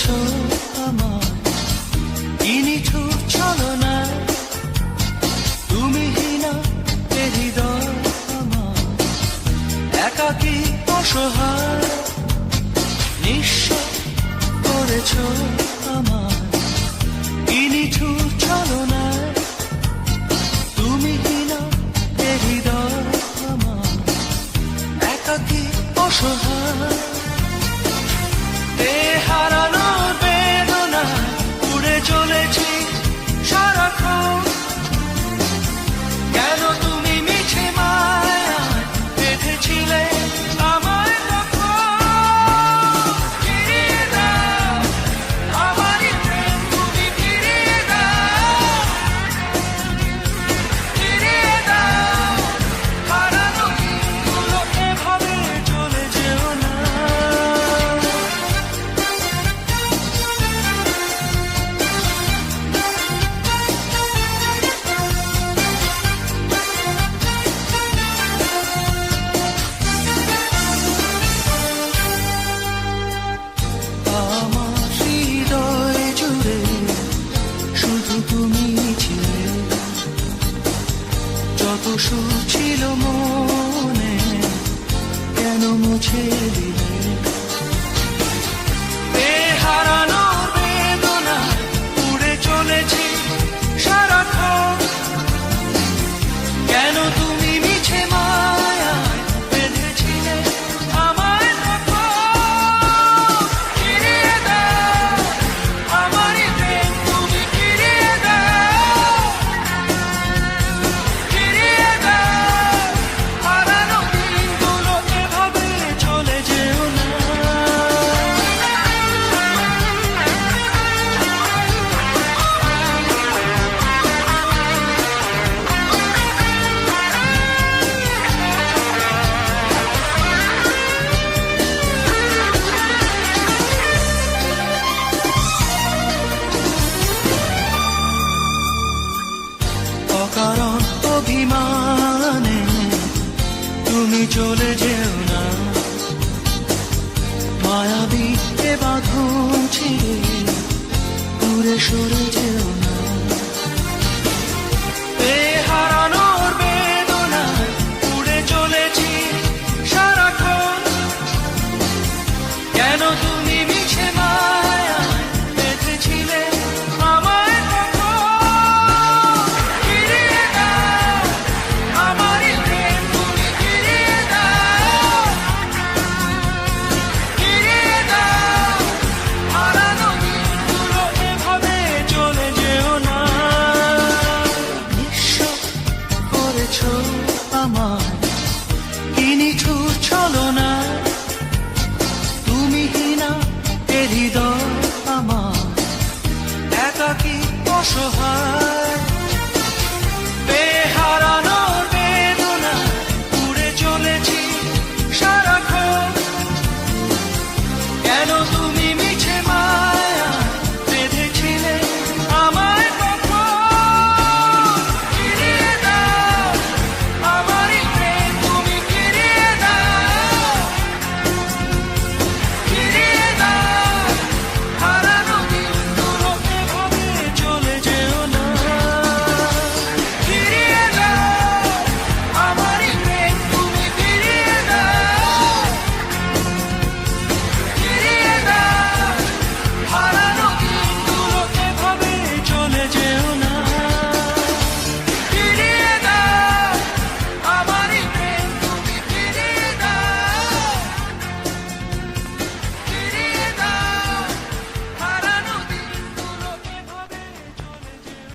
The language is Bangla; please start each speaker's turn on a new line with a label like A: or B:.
A: করেছো আমার কি নিঠুর ছলনায়, তুমি হীনা এ হৃদয় আমার একাকী অসহায়, নিঃস্ব করেছো আমার কি নিঠুর ছলনায়, তুমি হীনা এ হৃদয় আমার একাকী অসহায়। হারানোর বেদনায় উড়ে চলেছি সারাক্ষণ, কেন তুমি মিছে মায়ায় বেঁধেছিলে আমায় তখন। ফিরিয়ে দাও আমারই প্রেম, তুমি ফিরিয়ে দাও, ফিরিয়ে দাও হারানো দিনগুলো, এভাবে চলে যেও না। তুমি ছিলে, যত সুখ ছিল মনে কেন মুছে দিলে। হারানোর বেদনা উড়ে চলেছি সারাক্ষণ, কেন তুমি মিছে মায়ায় বেঁধেছিলে আমায় তখন। ফিরিয়ে দাও আমারই প্রেম, তুমি ফিরিয়ে দাও, ফিরিয়ে দাও হারানো দিনগুলো, এভাবে চলে যেও না। অকারণ অভিমানে তুমি চলে যেও না, মায়াবী এ বাঁধন ছিঁড়ে দূরে সরে যেও না। হারানোর বেদনা উড়ে চলেছি সারাক্ষণ, কেন তুমি মিছে মায়ায় বেঁধেছিলে আমায় তখন। ফিরিয়ে দাও আমারই প্রেম, তুমি ফিরিয়ে দাও, ফিরিয়ে দাও হারানো দিনগুলো, এভাবে চলে যেও না। নিঃস্ব করেছো আমায় কি নিঠুর ছলনায়, তুমি হীনা এ হৃদয় আমার একাকী অসহায়। হারানোর বেদনা উড়ে চলেছি সারাক্ষণ, কেন